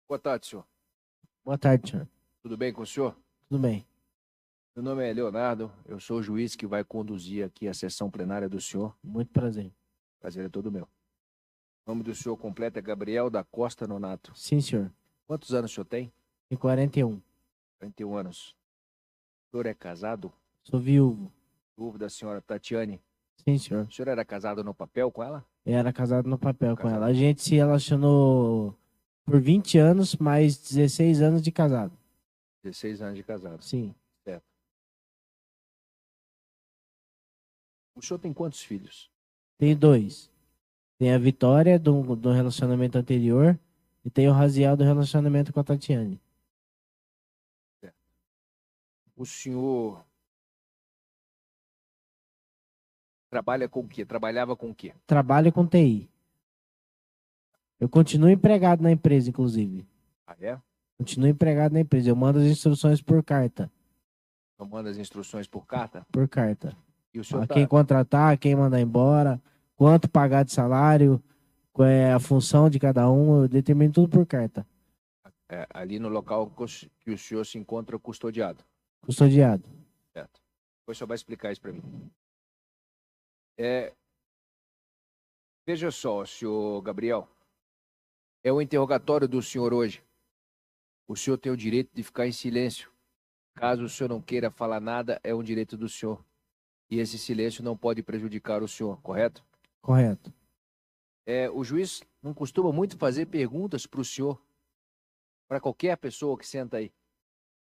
Boa tarde, senhor. Boa tarde, senhor. Tudo bem com o senhor? Tudo bem. Meu nome é Leonardo, eu sou o juiz que vai conduzir aqui a sessão plenária do senhor. Muito prazer. Prazer é todo meu. O nome do senhor completo é Gabriel da Costa Nonato. Sim, senhor. Quantos anos o senhor tem? Tenho 41. 41 anos. O senhor é casado? Sou viúvo. Viúvo da senhora Tatiane. Sim, senhor. O senhor era casado no papel com ela? Era casado no papel com Casado. ela. A gente se relacionou por 20 anos, mais 16 anos de casado. 16 anos de casado. Sim. Certo. O senhor tem quantos filhos? Tenho 2. Tem a Vitória, do relacionamento anterior, e tem o Raziel, do relacionamento com a Tatiane. Certo. O senhor trabalha com o quê? Trabalhava com o quê? Trabalho com TI. Eu continuo empregado na empresa, inclusive. Ah, é? Continuo empregado na empresa. Eu mando as instruções por carta. Tomando as instruções por carta? Por carta. E o senhor A quem contratar, quem mandar embora, quanto pagar de salário, qual é a função de cada um, eu determino tudo por carta. ali no local que o senhor se encontra custodiado? Custodiado. Certo. Depois o senhor vai explicar isso para mim. Veja só, senhor Gabriel. É o interrogatório do senhor hoje. O senhor tem o direito de ficar em silêncio. Caso o senhor não queira falar nada, é um direito do senhor. E esse silêncio não pode prejudicar o senhor, correto? Correto. O juiz não costuma muito fazer perguntas para o senhor, para qualquer pessoa que senta aí.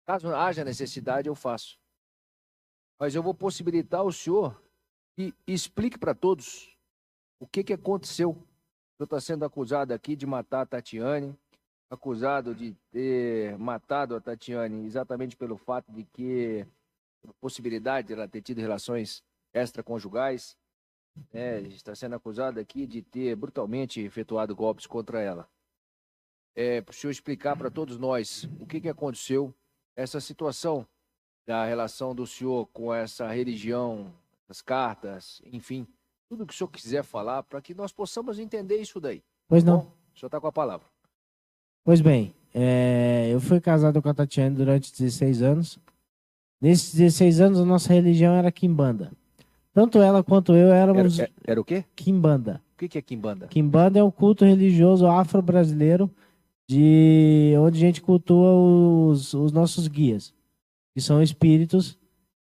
Caso haja necessidade, eu faço. Mas eu vou possibilitar ao senhor que explique para todos o que aconteceu. O senhor está sendo acusado aqui de matar a Tatiane, acusado de ter matado a Tatiane exatamente pelo fato de que a possibilidade de ela ter tido relações extraconjugais. Está sendo acusado aqui de ter brutalmente efetuado golpes contra ela. Para o senhor explicar para todos nós o que aconteceu, essa situação da relação do senhor com essa religião, as cartas, enfim, tudo que o senhor quiser falar para que nós possamos entender isso daí. Pois não. Bom, o senhor está com a palavra. Pois bem, eu fui casado com a Tatiane durante 16 anos. Nesses 16 anos, a nossa religião era Quimbanda. Tanto ela quanto eu éramos... Era o quê? Quimbanda. O que é Quimbanda? Quimbanda é um culto religioso afro-brasileiro onde a gente cultua os nossos guias, que são espíritos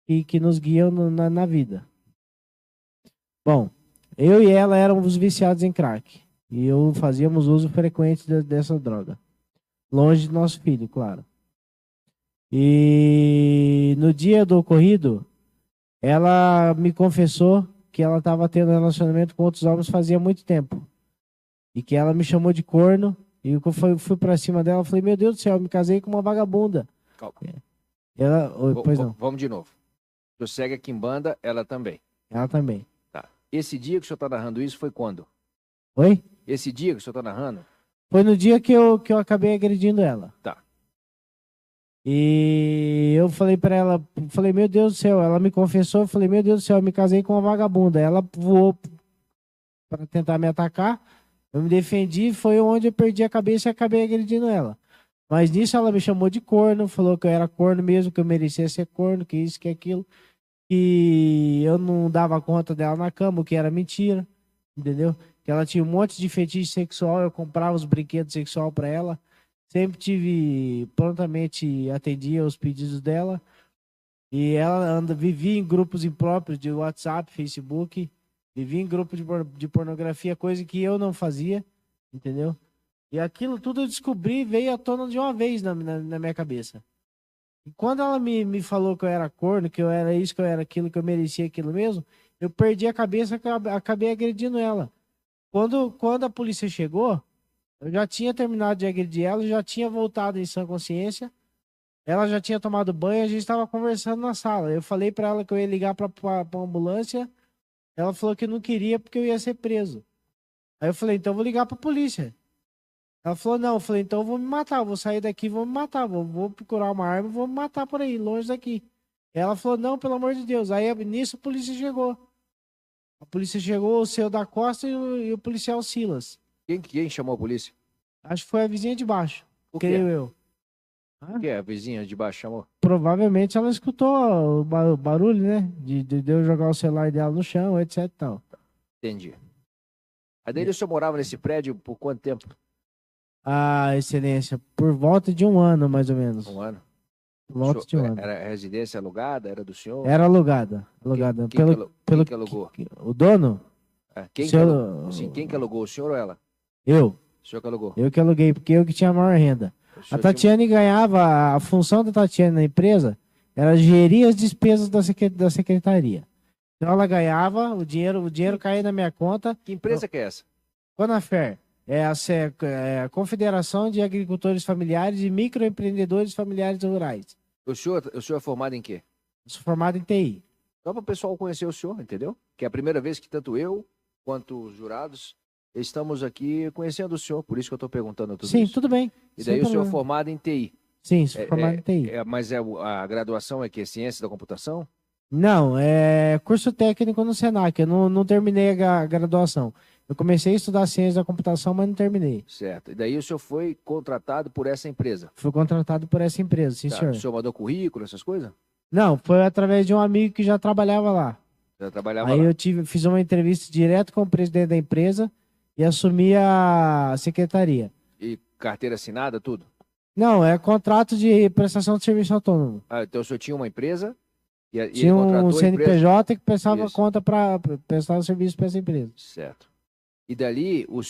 que nos guiam na vida. Bom, eu e ela éramos viciados em crack. E eu fazíamos uso frequente dessa droga. Longe do nosso filho, claro. E no dia do ocorrido, ela me confessou que ela estava tendo relacionamento com outros homens fazia muito tempo. E que ela me chamou de corno. E eu fui pra cima dela e falei, meu Deus do céu, eu me casei com uma vagabunda. Calma. Pois não. Vamos de novo. O senhor segue a Quimbanda, ela também. Ela também. Tá. Esse dia que o senhor está narrando isso foi quando? Oi? Esse dia que o senhor está narrando? Foi no dia que eu acabei agredindo ela. Tá. E eu falei pra ela, meu Deus do céu, ela me confessou, eu falei, meu Deus do céu, eu me casei com uma vagabunda. Ela voou para tentar me atacar, eu me defendi, foi onde eu perdi a cabeça e acabei agredindo ela. Mas nisso ela me chamou de corno, falou que eu era corno mesmo, que eu merecia ser corno, que isso, que aquilo, que eu não dava conta dela na cama, o que era mentira, entendeu? Que ela tinha um monte de fetiche sexual, eu comprava os brinquedos sexuais para ela, sempre prontamente atendia os pedidos dela, e ela vivia em grupos impróprios de WhatsApp, Facebook, vivia em grupo de pornografia, coisa que eu não fazia, entendeu? E aquilo tudo eu descobri, veio à tona de uma vez na minha cabeça. E quando ela me falou que eu era corno, que eu era isso, que eu era aquilo, que eu merecia aquilo mesmo, eu perdi a cabeça, acabei agredindo ela. Quando a polícia chegou, eu já tinha terminado de agredir ela, já tinha voltado em sã consciência, ela já tinha tomado banho, a gente estava conversando na sala. Eu falei para ela que eu ia ligar para a ambulância, ela falou que não queria porque eu ia ser preso. Aí eu falei, então eu vou ligar para a polícia. Ela falou, não. Eu falei, então eu vou me matar. Eu vou sair daqui e vou me matar. Vou procurar uma arma e vou me matar por aí, longe daqui. Ela falou, não, pelo amor de Deus. Aí nisso a polícia chegou. A polícia chegou, o seu da Costa e o policial Silas. Quem chamou a polícia? Acho que foi a vizinha de baixo. Por quê? creio eu. Por que a vizinha de baixo chamou? Provavelmente ela escutou o barulho, né? De eu jogar o celular dela no chão, etc e tal. Entendi. Aí daí o senhor morava nesse prédio por quanto tempo? Ah, excelência, por volta de um ano, mais ou menos. Um ano. Por volta de um ano. Era residência alugada? Era do senhor? Era alugada. Alugada. Quem que alugou? O dono? Quem O que senhor- alugou? Sim, quem que alugou? O senhor ou ela? Eu. O senhor que alugou? Eu que aluguei, porque eu que tinha a maior renda. O A senhor tinha- Tatiane ganhava, a função da Tatiane na empresa era gerir as despesas da secretaria. Então ela ganhava, o dinheiro caía na minha conta. Que empresa que é essa? Conafer é a Confederação de Agricultores Familiares e Microempreendedores Familiares Rurais. O senhor é formado em quê? Eu sou formado em TI. Só para o pessoal conhecer o senhor, entendeu? Que é a primeira vez que tanto eu quanto os jurados estamos aqui conhecendo o senhor, por isso que eu estou perguntando tudo Sim, isso. tudo bem. E daí sem o senhor é problema. formado em TI. Sim, sou formado em TI. Mas a graduação é que? Ciência da computação? Não, é curso técnico no Senac. Eu não terminei a graduação. Eu comecei a estudar ciência da computação, mas não terminei. Certo. E daí o senhor foi contratado por essa empresa? Fui contratado por essa empresa, sim, Tá. senhor. O senhor mandou currículo, essas coisas? Não, foi através de um amigo que já trabalhava lá. Já trabalhava Aí lá? eu fiz uma entrevista direto com o presidente da empresa e assumi a secretaria. E carteira assinada, tudo? Não, é contrato de prestação de serviço autônomo. Então o senhor tinha uma empresa e ele Tinha um contratou a empresa? CNPJ que prestava Isso. conta para prestar serviço para essa empresa. Certo. E dali, o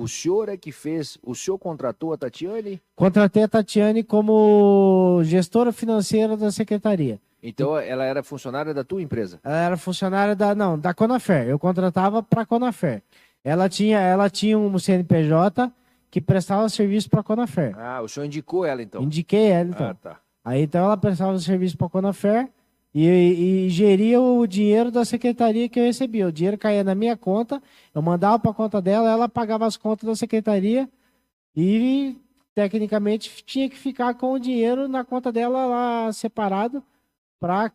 senhor é que fez, o senhor contratou a Tatiane? Contratei a Tatiane como gestora financeira da secretaria. Então ela era funcionária da tua empresa? Ela era funcionária da Conafer. Eu contratava para a Conafer. Ela tinha um CNPJ que prestava serviço para a Conafer. Ah, o senhor indicou ela então? Indiquei ela, então. Ah, tá. Aí então ela prestava serviço para a Conafer e geria o dinheiro da secretaria que eu recebia. O dinheiro caía na minha conta, eu mandava para a conta dela, ela pagava as contas da secretaria e, tecnicamente, tinha que ficar com o dinheiro na conta dela lá separado para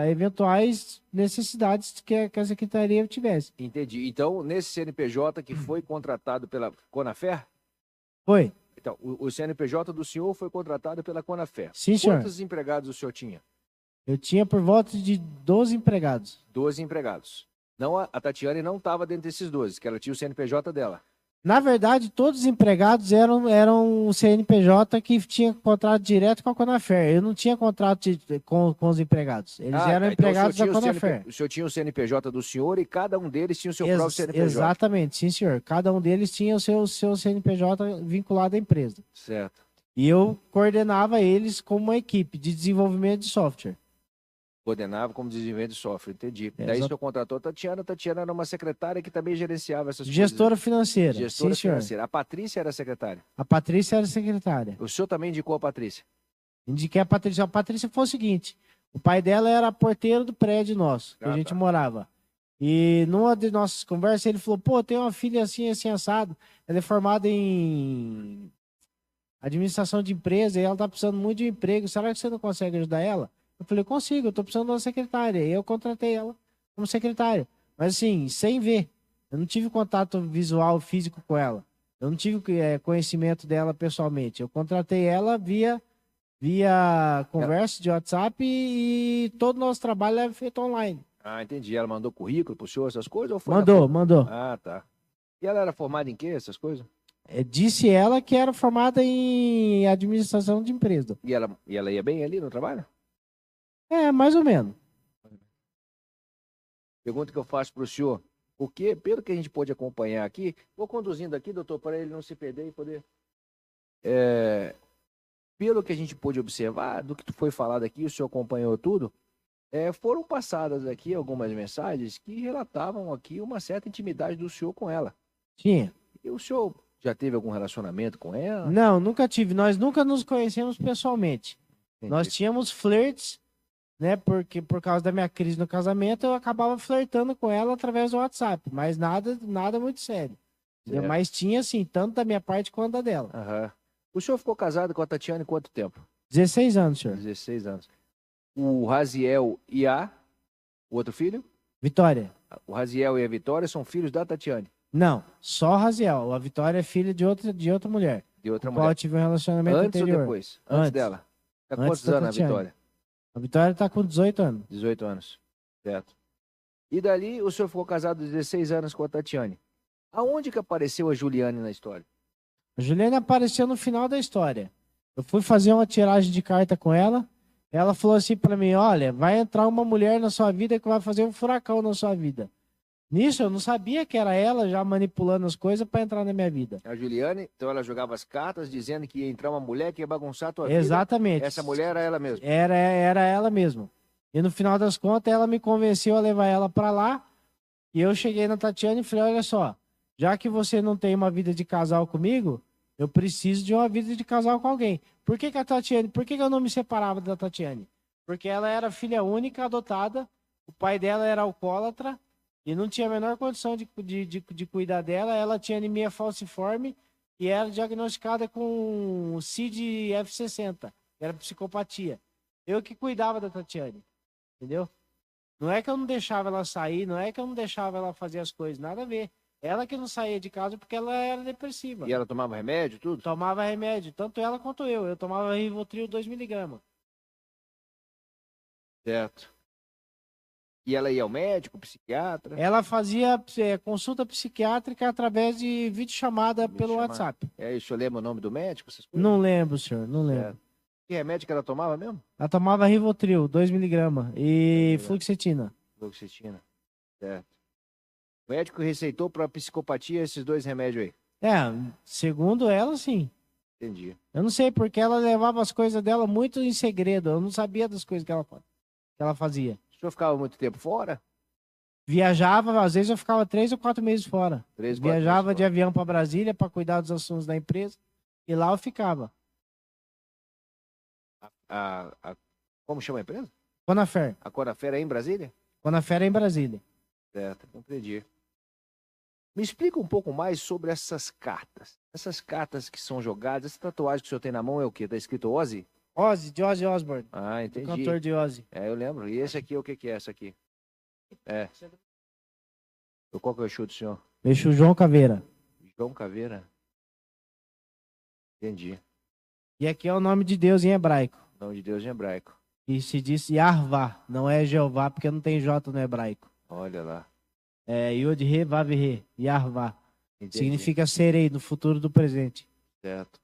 eventuais necessidades que a secretaria tivesse. Entendi. Então, nesse CNPJ que foi contratado pela Conafer? Foi. Então, o CNPJ do senhor foi contratado pela Conafer. Sim, senhor. Quantos empregados o senhor tinha? Eu tinha por volta de 12 empregados. 12 empregados. Não, a Tatiane não estava dentro desses 12, que ela tinha o CNPJ dela. Na verdade, todos os empregados eram um CNPJ que tinha contrato direto com a Conafer. Eu não tinha contrato com os empregados. Eles eram Então empregados da Conafer. O senhor tinha o CNPJ do senhor e cada um deles tinha o seu próprio CNPJ. Exatamente, sim, senhor. Cada um deles tinha o seu CNPJ vinculado à empresa. Certo. E eu coordenava eles como uma equipe de desenvolvimento de software. Coordenava como desenvolvimento de software, entendi. Daí o Exato. senhor contratou a Tatiana. A Tatiana era uma secretária que também gerenciava essas Gestora coisas. financeira. Gestora Sim, senhor. financeira. A Patrícia era secretária. A Patrícia era secretária. O senhor também indicou a Patrícia? Indiquei a Patrícia. A Patrícia foi o seguinte: o pai dela era porteiro do prédio nosso, que a gente morava. E numa de nossas conversas ele falou: pô, tem uma filha assim, assim, assado. Ela é formada em administração de empresa e ela tá precisando muito de um emprego. Será que você não consegue ajudar ela? Eu falei: consigo, eu tô precisando de uma secretária. E eu contratei ela como secretária. Mas assim, sem ver. Eu não tive contato visual, físico com ela. Eu não tive conhecimento dela pessoalmente. Eu contratei ela via conversa de WhatsApp e todo o nosso trabalho é feito online. Ah, entendi. Ela mandou currículo pro senhor, essas coisas? Ou foi Mandou. Ah, tá. E ela era formada em quê, essas coisas? Disse ela que era formada em administração de empresa. E ela ia bem ali no trabalho? Mais ou menos. Pergunta que eu faço para o senhor. Porque, pelo que a gente pôde acompanhar aqui, vou conduzindo aqui, doutor, para ele não se perder e poder... pelo que a gente pôde observar, do que foi falado aqui, o senhor acompanhou tudo, foram passadas aqui algumas mensagens que relatavam aqui uma certa intimidade do senhor com ela. Tinha. E o senhor já teve algum relacionamento com ela? Não, nunca tive. Nós nunca nos conhecemos pessoalmente. Entendi. Nós tínhamos flertes, né? Porque por causa da minha crise no casamento, eu acabava flertando com ela através do WhatsApp, mas nada muito sério. Certo. Mas tinha, assim, tanto da minha parte quanto da dela. Aham. O senhor ficou casado com a Tatiana em quanto tempo? 16 anos, senhor. 16 anos. O Raziel e o outro filho? Vitória. O Raziel e a Vitória são filhos da Tatiane. Não, só Raziel. A Vitória é filha de outra mulher. De outra com qual mulher. eu tive um relacionamento Antes anterior. ou depois? Antes dela. Tá Antes quantos da anos a Tatiane. Vitória? A Vitória tá com 18 anos. 18 anos. Certo. E dali o senhor ficou casado 16 anos com a Tatiane. Aonde que apareceu a Juliane na história? A Juliane apareceu no final da história. Eu fui fazer uma tiragem de carta com ela. Ela falou assim pra mim, olha, vai entrar uma mulher na sua vida que vai fazer um furacão na sua vida. Nisso, eu não sabia que era ela já manipulando as coisas pra entrar na minha vida. A Juliane, então ela jogava as cartas dizendo que ia entrar uma mulher que ia bagunçar a tua vida. Exatamente. Essa mulher era ela mesma. Era ela mesma. E no final das contas, ela me convenceu a levar ela pra lá. E eu cheguei na Tatiane e falei, olha só, já que você não tem uma vida de casal comigo, eu preciso de uma vida de casal com alguém. Por que a Tatiane, por que eu não me separava da Tatiane? Porque ela era filha única, adotada, o pai dela era alcoólatra e não tinha a menor condição de cuidar dela. Ela tinha anemia falciforme e era diagnosticada com CID F60, que era psicopatia. Eu que cuidava da Tatiane, entendeu? Não é que eu não deixava ela sair, não é que eu não deixava ela fazer as coisas, nada a ver. Ela que não saía de casa porque ela era depressiva. E ela tomava remédio, tudo? Tomava remédio, tanto ela quanto eu. Eu tomava Rivotril 2mg. Certo. E ela ia ao médico, psiquiatra? Ela fazia consulta psiquiátrica através de videochamada pelo Videochamada. WhatsApp. É, o senhor lembra o nome do médico, essas coisas? Não lembro, senhor, não lembro. Certo. Que remédio que ela tomava mesmo? Ela tomava Rivotril 2mg e fluoxetina. Fluoxetina. Certo. O médico receitou para psicopatia esses dois remédios aí. Segundo ela, sim. Entendi. Eu não sei porque ela levava as coisas dela muito em segredo. Eu não sabia das coisas que ela fazia. O senhor ficava muito tempo fora? Viajava, às vezes eu ficava 3 ou 4 meses fora. 3, 4 Viajava meses de fora. avião para Brasília para cuidar dos assuntos da empresa. E lá eu ficava. Como chama a empresa? Conafer. A Conafer é em Brasília? Conafer é em Brasília. Certo, entendi. Me explica um pouco mais sobre essas cartas. Essas cartas que são jogadas, essa tatuagem que o senhor tem na mão é o quê? Tá escrito Ozzy? Ozzy, de Ozzy Osbourne. Ah, O entendi. cantor de Ozzy. É, eu lembro. E esse aqui, o que é essa aqui? É. Qual que é o show do senhor? Exu João Caveira. João Caveira. Entendi. E aqui é o nome de Deus em hebraico. Nome de Deus em hebraico. E se diz Yarvá, não é Jeová, porque não tem J no hebraico. Olha lá. É Yod Re Vav Re, Yarvá. Entendi. Significa serei no futuro do presente. Certo.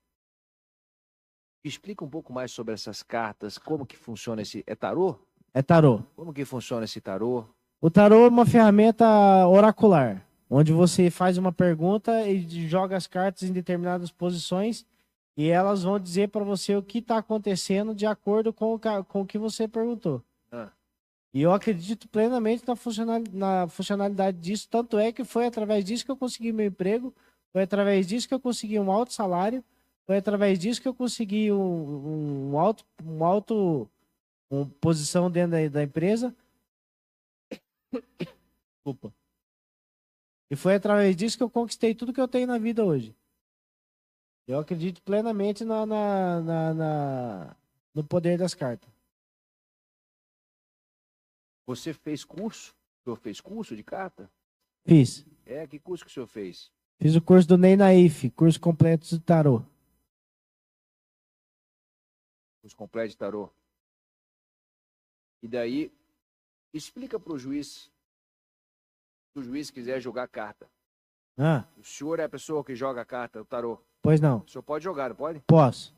Explica um pouco mais sobre essas cartas, como que funciona esse... É tarô? É tarô. Como que funciona esse tarô? O tarô é uma ferramenta oracular, onde você faz uma pergunta e joga as cartas em determinadas posições e elas vão dizer para você o que está acontecendo de acordo com o que você perguntou. Ah. E eu acredito plenamente na funcionalidade disso, tanto é que foi através disso que eu consegui meu emprego, foi através disso que eu consegui um alto salário, foi através disso que eu consegui uma posição dentro da empresa. Desculpa. E foi através disso que eu conquistei tudo que eu tenho na vida hoje. Eu acredito plenamente no poder das cartas. Você fez curso? O senhor fez curso de carta? Fiz. É, que curso que o senhor fez? Fiz o curso do Ney Naif, curso completo de tarô. Curso completo de tarô. E daí, explica para o juiz, se o juiz quiser jogar carta. O senhor é a pessoa que joga a carta, o tarô. Pois não. O senhor pode jogar, não pode? Posso.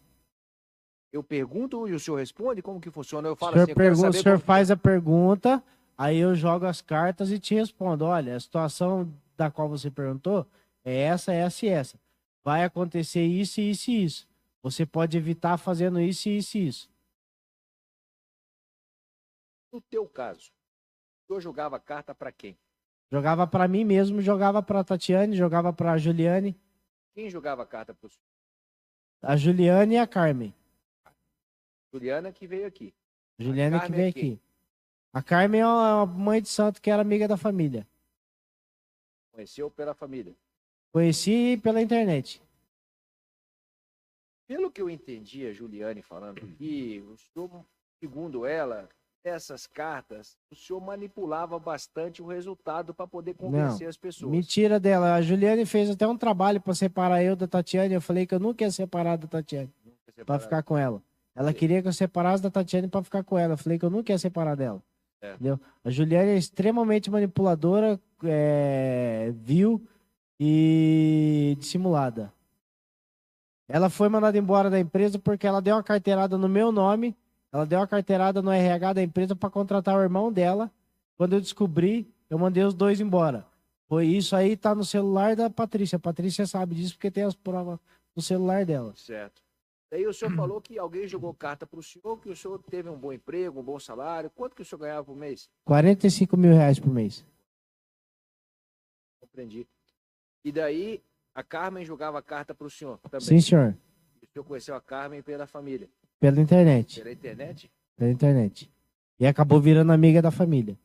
Eu pergunto e o senhor responde? Como que funciona? Eu falo O assim, eu quero saber senhor como... faz a pergunta, aí eu jogo as cartas e te respondo. Olha, a situação da qual você perguntou é essa, essa e essa. Vai acontecer isso, isso e isso. Você pode evitar fazendo isso, isso e isso. No teu caso, o senhor jogava carta para quem? Jogava para mim mesmo, jogava para Tatiane, jogava para Juliane. Quem jogava carta para o senhor? A Juliane e a Carmen. Juliana que veio aqui. Juliane que veio aqui. A Carmen é uma mãe de santo que era amiga da família. Conheceu pela família. Conheci pela internet. Pelo que eu entendi a Juliane falando aqui, o senhor, segundo ela, dessas cartas, o senhor manipulava bastante o resultado para poder convencer as pessoas. Mentira dela. A Juliane fez até um trabalho para separar eu da Tatiane. Eu falei que eu nunca ia separar da Tatiane para ficar com ela. Ela queria que eu separasse da Tatiane para ficar com ela. Eu falei que eu nunca ia separar dela. Entendeu? A Juliane é extremamente manipuladora, vil e dissimulada. Ela foi mandada embora da empresa porque ela deu uma carteirada no meu nome. Ela deu uma carteirada no RH da empresa para contratar o irmão dela. Quando eu descobri, eu mandei os dois embora. Foi isso aí, tá no celular da Patrícia. A Patrícia sabe disso porque tem as provas no celular dela. Certo. Daí o senhor falou que alguém jogou carta para o senhor, que o senhor teve um bom emprego, um bom salário. Quanto que o senhor ganhava por mês? R$45 mil por mês. Compreendi. E daí a Carmen jogava carta para o senhor também? Sim, senhor. O senhor conheceu a Carmen pela família? Pela internet. Pela internet? Pela internet. E acabou virando amiga da família.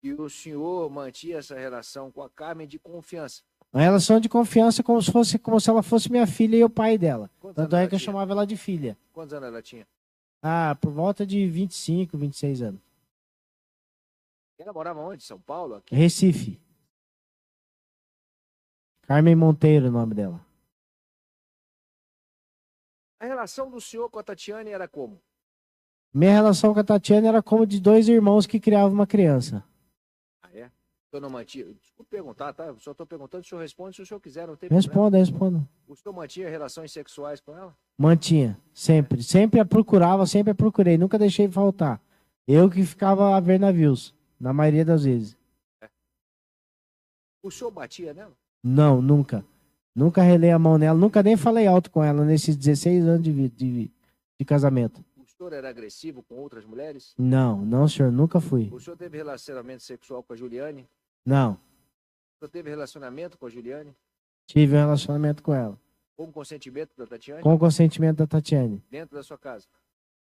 E o senhor mantinha essa relação com a Carmen de confiança? Uma relação de confiança como se ela fosse minha filha e o pai dela. Tanto é que eu tinha? chamava ela de filha. Quantos anos ela tinha? Ah, por volta de 25, 26 anos. Ela morava onde? São Paulo? Aqui? Recife. Carmen Monteiro, o nome dela. A relação do senhor com a Tatiane era como? Minha relação com a Tatiana era como de dois irmãos que criavam uma criança. Ah, é? O senhor não mantinha? Desculpa perguntar, tá? Eu só estou perguntando, o senhor responde se o senhor quiser, não tem problema. Respondo. O senhor mantinha relações sexuais com ela? Mantinha, sempre. Sempre a procurava, sempre a procurei. Nunca deixei faltar. Eu que ficava a ver navios, na maioria das vezes. O senhor batia nela? Não, nunca. Nunca relei a mão nela, nunca nem falei alto com ela nesses 16 anos de casamento. O senhor era agressivo com outras mulheres? Não, senhor, nunca fui. O senhor teve relacionamento sexual com a Juliane? Não. O senhor teve relacionamento com a Juliane? Tive um relacionamento com ela. Com o consentimento da Tatiane? Com o consentimento da Tatiane. Dentro da sua casa?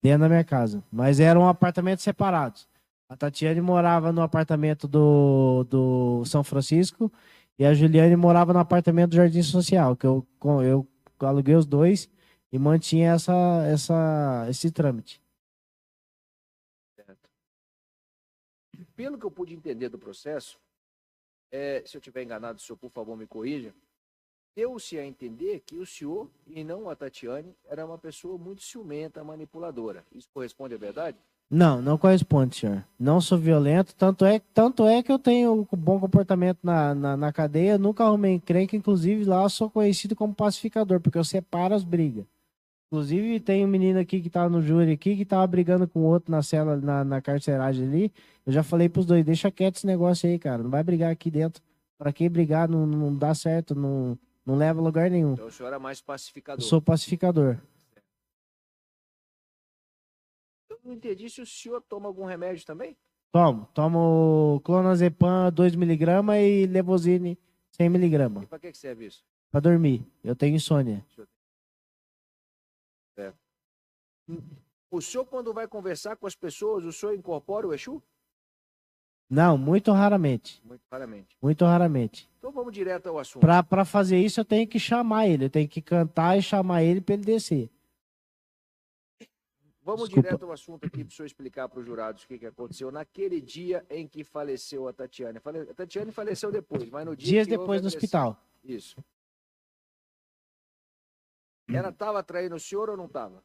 Dentro da minha casa. Mas eram apartamentos separados. A Tatiane morava no apartamento do São Francisco e a Juliane morava no apartamento do Jardim Social, que eu aluguei os dois e mantinha esse trâmite. Certo. Pelo que eu pude entender do processo, se eu estiver enganado, o senhor, por favor, me corrija, deu-se a entender que o senhor, e não a Tatiane, era uma pessoa muito ciumenta, manipuladora. Isso corresponde à verdade? Não corresponde, senhor. Não sou violento, tanto é que eu tenho um bom comportamento na cadeia, nunca arrumei encrenca, inclusive lá eu sou conhecido como pacificador, porque eu separo as brigas. Inclusive tem um menino aqui que tava no júri aqui, que tava brigando com o outro na cela, na carceragem ali, eu já falei pros dois, deixa quieto esse negócio aí, cara, não vai brigar aqui dentro. Pra quem brigar não dá certo, não leva a lugar nenhum. Então o senhor era mais pacificador. Eu sou pacificador. Eu não entendi se o senhor toma algum remédio também? Tomo clonazepam 2mg e levosine 100mg. E para que serve isso? Pra dormir. Eu tenho insônia. O senhor, quando vai conversar com as pessoas, o senhor incorpora o Exu? Não, muito raramente. Muito raramente. Muito raramente. Então vamos direto ao assunto. Pra fazer isso, eu tenho que chamar ele. Eu tenho que cantar e chamar ele pra ele descer. Vamos Desculpa. direto ao assunto aqui para o senhor explicar para os jurados o que aconteceu naquele dia em que faleceu a Tatiane. A Tatiane faleceu depois, mas no dia Dias que depois houve no a agressão. hospital. Isso. Ela estava traindo o senhor ou não estava?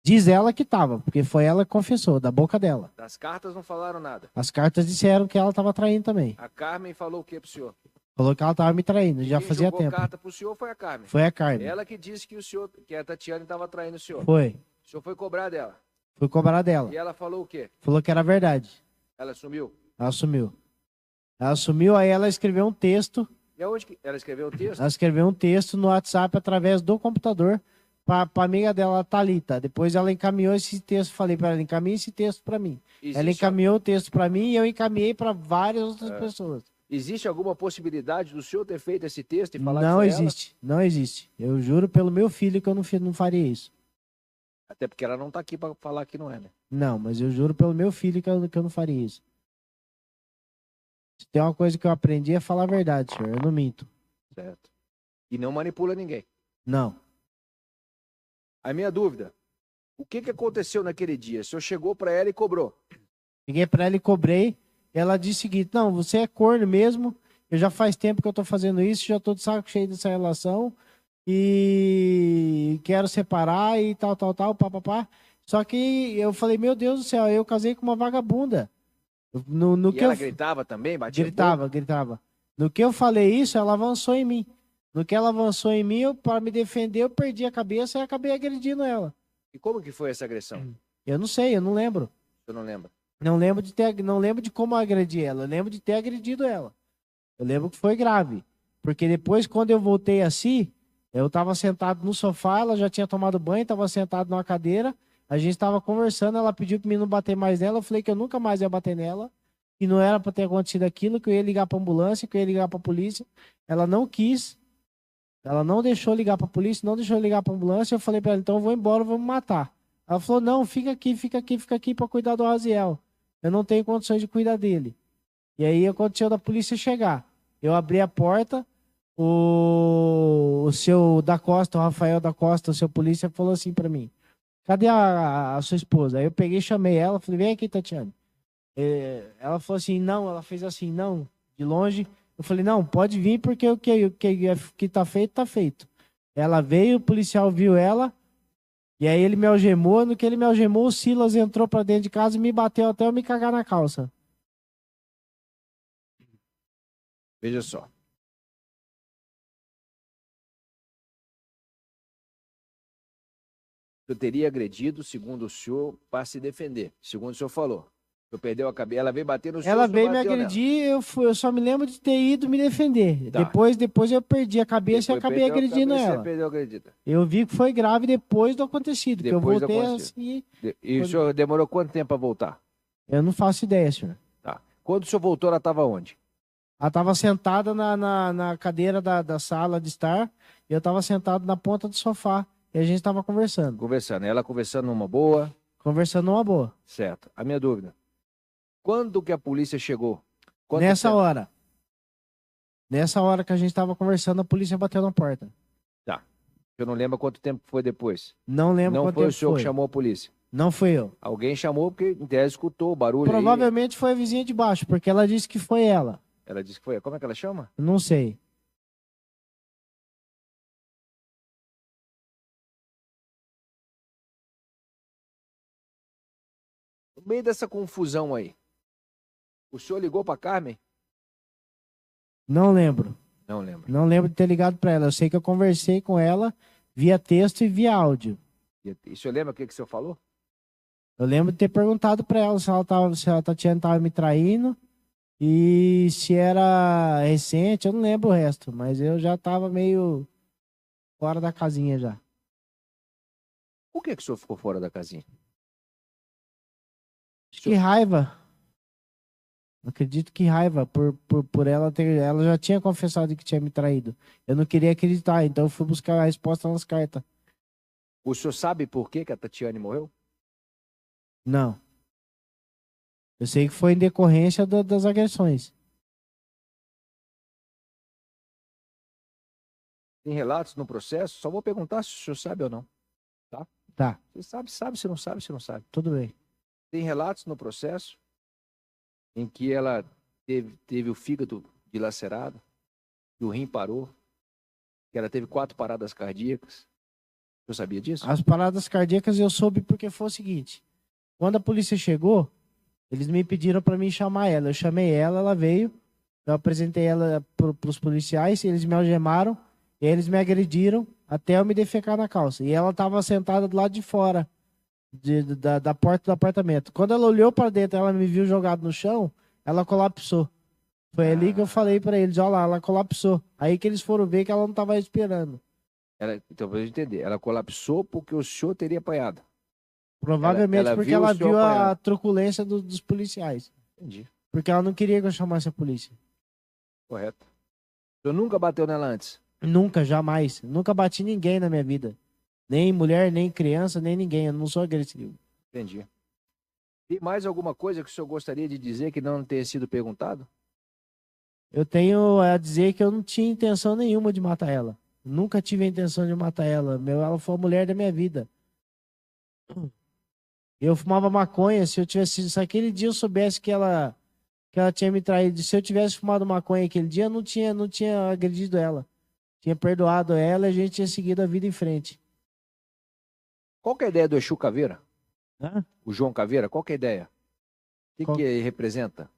Diz ela que tava, porque foi ela que confessou, da boca dela. Das cartas não falaram nada. As cartas disseram que ela tava traindo também. A Carmen falou o que para o senhor? Falou que ela tava me traindo, já Quem fazia jogou tempo. carta para o senhor foi a Carmen. Foi a Carmen. Ela que disse que a Tatiane estava traindo o senhor. Foi. O senhor foi cobrar dela. Fui cobrar dela. E ela falou o quê? Falou que era verdade. Ela sumiu. Ela sumiu. Ela sumiu, aí ela escreveu um texto. E aonde que ela escreveu o texto? Ela escreveu um texto no WhatsApp através do computador para amiga dela, Thalita. Depois ela encaminhou esse texto. Falei para ela, encaminhe esse texto para mim. Ela encaminhou o texto para mim e eu encaminhei para várias outras pessoas. Existe alguma possibilidade do senhor ter feito esse texto e falar Não que foi existe, não existe. Eu juro pelo meu filho que eu não faria isso. ela? Até porque ela não está aqui para falar que não é, né? Não, mas eu juro pelo meu filho que eu não faria isso. Se tem uma coisa que eu aprendi é falar a verdade, senhor. Eu não minto. Certo. E não manipula ninguém. Não. A minha dúvida, O que aconteceu naquele dia? O senhor chegou para ela e cobrou. Cheguei pra ela e cobrei. Ela disse o seguinte: não, você é corno mesmo. Eu já faz tempo que eu tô fazendo isso, já tô de saco cheio dessa relação. E quero separar e tal, papapá. Só que eu falei, meu Deus do céu, eu casei com uma vagabunda. No E que ela eu gritava também? Batia gritava, boca? gritava. No que eu falei isso, ela avançou em mim. No que ela avançou em mim, para me defender, eu perdi a cabeça e acabei agredindo ela. E como que foi essa agressão? Eu não sei, eu não lembro. Eu não lembro. Não lembro de como eu agredi ela. Eu lembro de ter agredido ela. Eu lembro que foi grave. Porque depois, quando eu voltei assim, eu estava sentado no sofá, ela já tinha tomado banho, estava sentado numa cadeira, a gente estava conversando, ela pediu para mim não bater mais nela, eu falei que eu nunca mais ia bater nela, que não era para ter acontecido aquilo, que eu ia ligar para ambulância, que eu ia ligar para a polícia. Ela não quis, ela não deixou ligar para a polícia, não deixou ligar para a ambulância. Eu falei para ela, então eu vou embora, eu vou me matar. Ela falou, não, fica aqui para cuidar do Raziel. Eu não tenho condições de cuidar dele. E aí aconteceu da polícia chegar. Eu abri a porta, o seu da Costa, o Rafael da Costa, o seu polícia, falou assim pra mim: cadê a sua esposa? Aí eu peguei e chamei ela, falei: vem aqui, Tatiana. Ela falou assim: não, ela fez assim, não, de longe. Eu falei: não, pode vir, porque o que tá feito, tá feito. Ela veio, o policial viu ela, e aí ele me algemou. No que ele me algemou, o Silas entrou pra dentro de casa e me bateu até eu me cagar na calça. Veja só. Eu teria agredido, segundo o senhor, para se defender. Segundo o senhor falou. Eu perdeu a cabeça, ela veio bater no senhor, Ela o senhor veio me bateu nela. agredir, eu só me lembro de ter ido me defender. Tá. Depois eu perdi a cabeça e Depois acabei perdeu a agredindo cabeça, ela. Você perdeu a acredita. Eu vi que foi grave depois do acontecido, que eu Depois do voltei acontecido. assim. E o senhor demorou quanto tempo para voltar? Eu não faço ideia, senhor. Tá. Quando o senhor voltou, ela estava onde? Ela estava sentada na cadeira da sala de estar, e eu estava sentado na ponta do sofá, e a gente estava conversando. Conversando. Ela conversando numa boa. Conversando numa boa. Certo. A minha dúvida. Quando que a polícia chegou? Quanto Nessa tempo? hora. Nessa hora que a gente estava conversando, a polícia bateu na porta. Tá. Eu não lembro quanto tempo foi depois. Não lembro Não quanto foi o tempo senhor que foi. chamou a polícia. Não fui eu. Alguém chamou porque em tese escutou o barulho aí. Provavelmente foi a vizinha de baixo, porque ela disse que foi ela. Ela disse que foi. Como é que ela chama? Não sei. No meio dessa confusão aí, o senhor ligou para Carmen? Não lembro. Não lembro. Não lembro de ter ligado para ela. Eu sei que eu conversei com ela via texto e via áudio. E o senhor lembra o que o senhor falou? Eu lembro de ter perguntado para ela se a Tatiana estava me traindo e se era recente. Eu não lembro o resto, mas eu já estava meio fora da casinha já. Por que o senhor ficou fora da casinha? Que raiva. Acredito que raiva por ela ter. Ela já tinha confessado que tinha me traído. Eu não queria acreditar, então eu fui buscar a resposta nas cartas. O senhor sabe por que a Tatiane morreu? Não. Eu sei que foi em decorrência das agressões. Tem relatos no processo? Só vou perguntar se o senhor sabe ou não. Tá? Tá, Você sabe, se não sabe, se não sabe. tudo bem. Tem relatos no processo em que ela teve o fígado dilacerado, que o rim parou, que ela teve 4 paradas cardíacas. O senhor sabia disso? As paradas cardíacas eu soube porque foi o seguinte. Quando a polícia chegou, eles me pediram para mim chamar ela. Eu chamei ela, ela veio. Eu apresentei ela para os policiais, eles me algemaram, e eles me agrediram até eu me defecar na calça. E ela estava sentada do lado de fora da porta do apartamento. Quando ela olhou para dentro, ela me viu jogado no chão, ela colapsou. Foi ali que eu falei para eles, olha lá, ela colapsou. Aí que eles foram ver que ela não estava respirando. Então, para eu entender, ela colapsou porque o senhor teria apanhado. Provavelmente Ela porque viu ela o senhor viu a apanhando. truculência dos policiais. Entendi. Porque ela não queria que eu chamasse a polícia. Correto. O senhor nunca bateu nela antes? Nunca, jamais. Nunca bati ninguém na minha vida. Nem mulher, nem criança, nem ninguém. Eu não sou agressivo. Entendi. Tem mais alguma coisa que o senhor gostaria de dizer que não tenha sido perguntado? Eu tenho a dizer que eu não tinha intenção nenhuma de matar ela. Nunca tive a intenção de matar ela. Ela foi a mulher da minha vida. Eu fumava maconha, se aquele dia eu soubesse que ela tinha me traído, se eu tivesse fumado maconha aquele dia, eu não tinha agredido ela. Tinha perdoado ela e a gente tinha seguido a vida em frente. Qual que é a ideia do Exu Caveira? Hã? O João Caveira, qual que é a ideia? O Qual- que ele representa?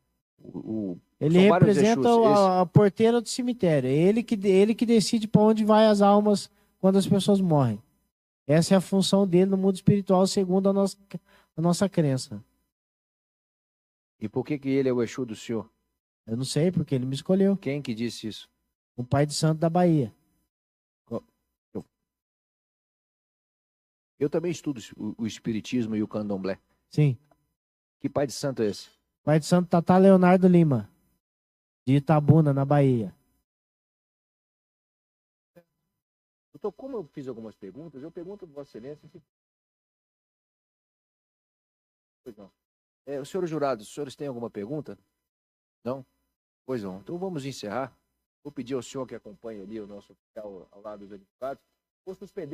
Ele São vários representa Exus. a porteira do cemitério. É ele que decide para onde vai as almas quando as pessoas morrem. Essa é a função dele no mundo espiritual, segundo a nossa crença. E por que ele é o Exu do senhor? Eu não sei, porque ele me escolheu. Quem que disse isso? Um pai de santo da Bahia. Eu também estudo o Espiritismo e o Candomblé. Sim. Que pai de santo é esse? Pai de santo Tata Leonardo Lima, de Itabuna, na Bahia. Doutor, como eu fiz algumas perguntas, eu pergunto para Vossa Excelência. Pois não. Os senhores jurados, os senhores têm alguma pergunta? Não? Pois não. Então vamos encerrar. Vou pedir ao senhor que acompanhe ali o nosso oficial ao lado dos advogados. Vou suspender.